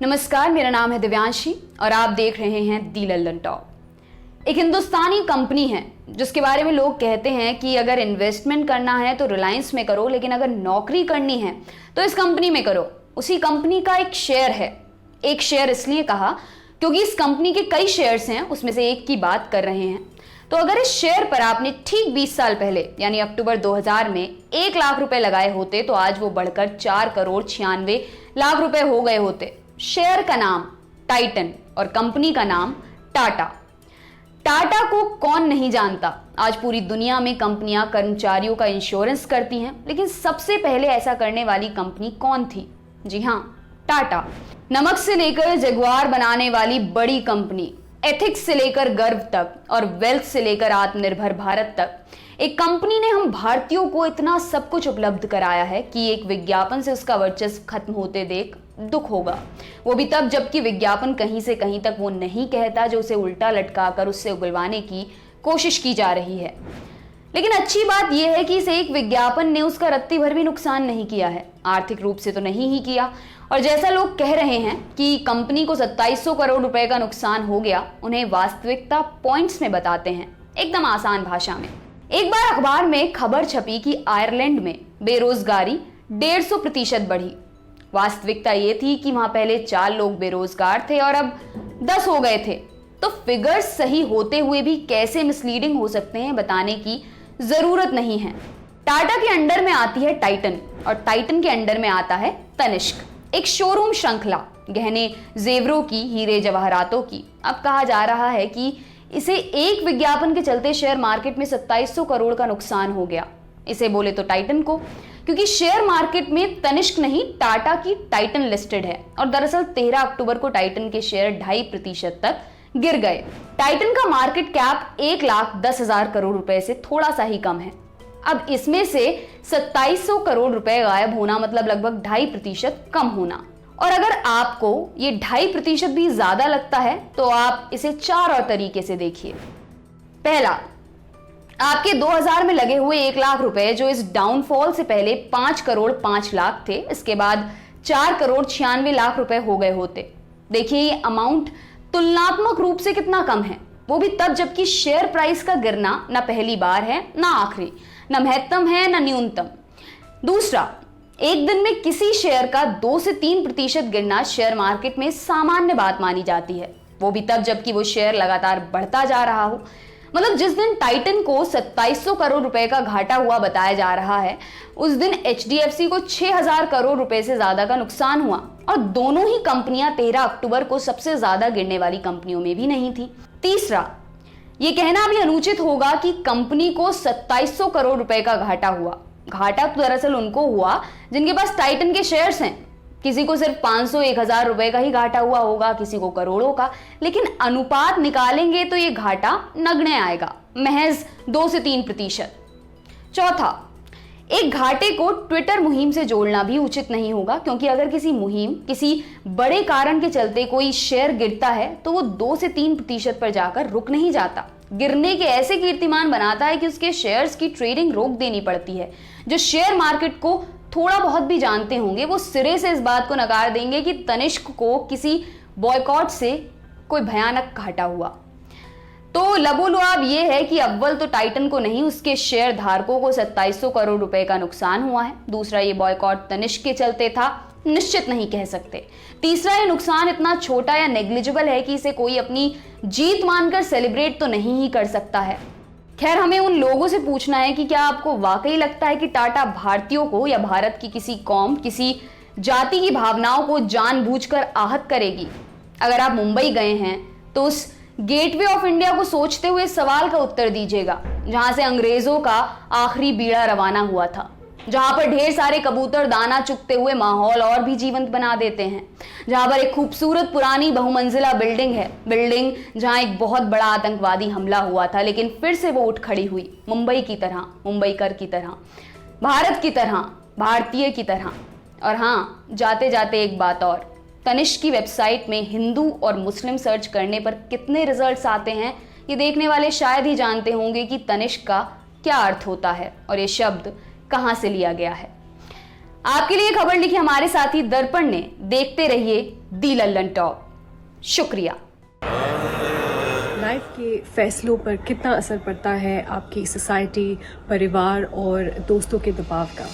नमस्कार, मेरा नाम है दिव्यांशी और आप देख रहे हैं दी लंदन टॉप। एक हिंदुस्तानी कंपनी है जिसके बारे में लोग कहते हैं कि अगर इन्वेस्टमेंट करना है तो रिलायंस में करो, लेकिन अगर नौकरी करनी है तो इस कंपनी में करो। उसी कंपनी का एक शेयर है। एक शेयर इसलिए कहा क्योंकि इस कंपनी के कई शेयर्स हैं, उसमें से एक की बात कर रहे हैं। तो अगर इस शेयर पर आपने ठीक 20 साल पहले यानी अक्टूबर 2000 में 1 लाख रुपए लगाए होते तो आज वो बढ़कर 4 करोड़ 96 लाख रुपए हो गए होते। शेयर का नाम टाइटन और कंपनी का नाम टाटा। टाटा को कौन नहीं जानता। आज पूरी दुनिया में कंपनियां कर्मचारियों का इंश्योरेंस करती हैं, लेकिन सबसे पहले ऐसा करने वाली कंपनी कौन थी? जी हां, टाटा। नमक से लेकर जगुआर बनाने वाली बड़ी कंपनी, एथिक्स से लेकर गर्व तक और वेल्थ से लेकर आत्मनिर्भर भारत तक, एक कंपनी ने हम भारतीयों को इतना सब कुछ उपलब्ध कराया है कि एक विज्ञापन से उसका वर्चस्व खत्म होते देख दुख होगा। वो भी तब जबकि विज्ञापन कहीं से कहीं तक वो नहीं कहता जो उसे उल्टा लटकाकर उससे उगलवाने की कोशिश की जा रही है। लेकिन अच्छी बात यह है कि इस एक विज्ञापन ने उसका रत्ती भर भी नुकसान नहीं किया है। आर्थिक रूप से तो नहीं ही किया। और जैसा लोग कह रहे हैं कि कंपनी को 2700 करोड़ रुपए का नुकसान हो गया, उन्हें वास्तविकता पॉइंट्स में बताते हैं, एकदम आसान भाषा में। एक बार अखबार में खबर छपी कि आयरलैंड में बेरोजगारी 150% बढ़ी। वास्तविकता ये थी कि वहां पहले 4 लोग बेरोजगार थे और अब 10 हो गए थे। तो फिगर्स सही होते हुए भी कैसे मिसलीडिंग हो सकते हैं बताने की जरूरत नहीं है। टाटा के अंडर में आती है टाइटन और टाइटन के अंडर में आता है तनिष्क, एक शोरूम श्रृंखला, गहने जेवरों की, हीरे जवाहरातों की। अब कहा जा रहा है कि इसे एक विज्ञापन के चलते शेयर मार्केट में 2700 करोड़ का नुकसान हो गया। इसे बोले तो टाइटन को, क्योंकि शेयर मार्केट में तनिष्क नहीं टाटा की टाइटन लिस्टेड है। और दरअसल 13 अक्टूबर को टाइटन के शेयर 2.5% तक गिर गए। टाइटन का मार्केट कैप 1,10,000 करोड़ रुपए से थोड़ा सा ही कम है। अब इसमें से 2700 करोड़ रुपए गायब होना मतलब लगभग 2.5% कम होना। और अगर आपको ये 2.5% भी ज्यादा लगता है तो आप इसे 4 और तरीके से देखिए। पहला, आपके 2000 में लगे हुए 1 लाख रुपए जो इस डाउनफॉल से पहले 5 करोड़ 5 लाख थे, इसके बाद 4 करोड़ 96 लाख रुपए हो गए होते। देखिए ये अमाउंट तुलनात्मक रूप से कितना कम है, वो भी तब जबकि शेयर प्राइस का गिरना न पहली बार है, ना आखिरी, न महत्तम है, न न्यूनतम। दूसरा, एक दिन में किसी शेयर का 2 से 3% गिरना शेयर मार्केट में सामान्य बात मानी जाती है, वो भी तब जबकि वो शेयर लगातार बढ़ता जा रहा हो। मतलब जिस दिन टाइटन को 2700 करोड़ रुपए का घाटा हुआ बताया जा रहा है, उस दिन HDFC को 6000 करोड़ रुपए से ज्यादा का नुकसान हुआ। और दोनों ही कंपनियां 13 अक्टूबर को सबसे ज्यादा गिरने वाली कंपनियों में भी नहीं थी। तीसरा, यह कहना भी अनुचित होगा कि कंपनी को 2700 करोड़ रुपए का घाटा हुआ। घाटा तो दरअसल उनको हुआ जिनके पास टाइटन के शेयर्स हैं। किसी को सिर्फ 500-1000 रुपए का ही घाटा हुआ होगा, किसी को करोड़ों का। लेकिन अनुपात निकालेंगे तो ये घाटा नगण्य आएगा, महज 2 से 3%। चौथा, एक घाटे को ट्विटर मुहिम से जोड़ना भी उचित नहीं होगा, क्योंकि अगर किसी मुहिम, किसी बड़े कारण के चलते कोई शेयर गिरता है तो वो 2 से 3% पर जाकर रुक नहीं जाता। गिरने के ऐसे कीर्तिमान बनाता है कि उसके शेयर्स की ट्रेडिंग रोक देनी पड़ती है। जो शेयर मार्केट को थोड़ा बहुत भी जानते होंगे वो सिरे से इस बात को नकार देंगे कि तनिष्क को किसी बॉयकॉट से कोई भयानक घाटा हुआ। तो लबोलुआब ये है कि अव्वल तो टाइटन को नहीं, उसके शेयर धारकों को 2700 करोड़ रुपए का नुकसान हुआ है। दूसरा, ये बॉयकॉट तनिष्क के चलते था, निश्चित नहीं कह सकते। तीसरा, ये नुकसान इतना छोटा या नेग्लिजिबल है कि इसे कोई अपनी जीत मानकर सेलिब्रेट तो नहीं ही कर सकता है। खैर, हमें उन लोगों से पूछना है कि क्या आपको वाकई लगता है कि टाटा भारतीयों को या भारत की किसी कौम, किसी जाति की भावनाओं को जानबूझकर आहत करेगी? अगर आप मुंबई गए हैं तो उस गेटवे ऑफ इंडिया को सोचते हुए सवाल का उत्तर दीजिएगा, जहां से अंग्रेजों का आखिरी बीड़ा रवाना हुआ था, जहां पर ढेर सारे कबूतर दाना चुगते हुए माहौल और भी जीवंत बना देते हैं, जहां पर एक खूबसूरत पुरानी बहुमंजिला बिल्डिंग है, बिल्डिंग जहां एक बहुत बड़ा आतंकवादी हमला हुआ था लेकिन फिर से वो उठ खड़ी हुई, मुंबई की तरह, मुंबईकर की तरह, भारत की तरह, भारतीय की तरह। और हाँ, जाते जाते एक बात और, तनिष्क की वेबसाइट में हिंदू और मुस्लिम सर्च करने पर कितने रिजल्ट्स आते हैं ये देखने वाले शायद ही जानते होंगे कि तनिष्क का क्या अर्थ होता है और ये शब्द कहां से लिया गया है। आपके लिए खबर लिखी हमारे साथी दर्पण ने। देखते रहिए दी लल्लन टॉप। शुक्रिया। लाइफ के फैसलों पर कितना असर पड़ता है आपकी सोसाइटी, परिवार और दोस्तों के दबाव का?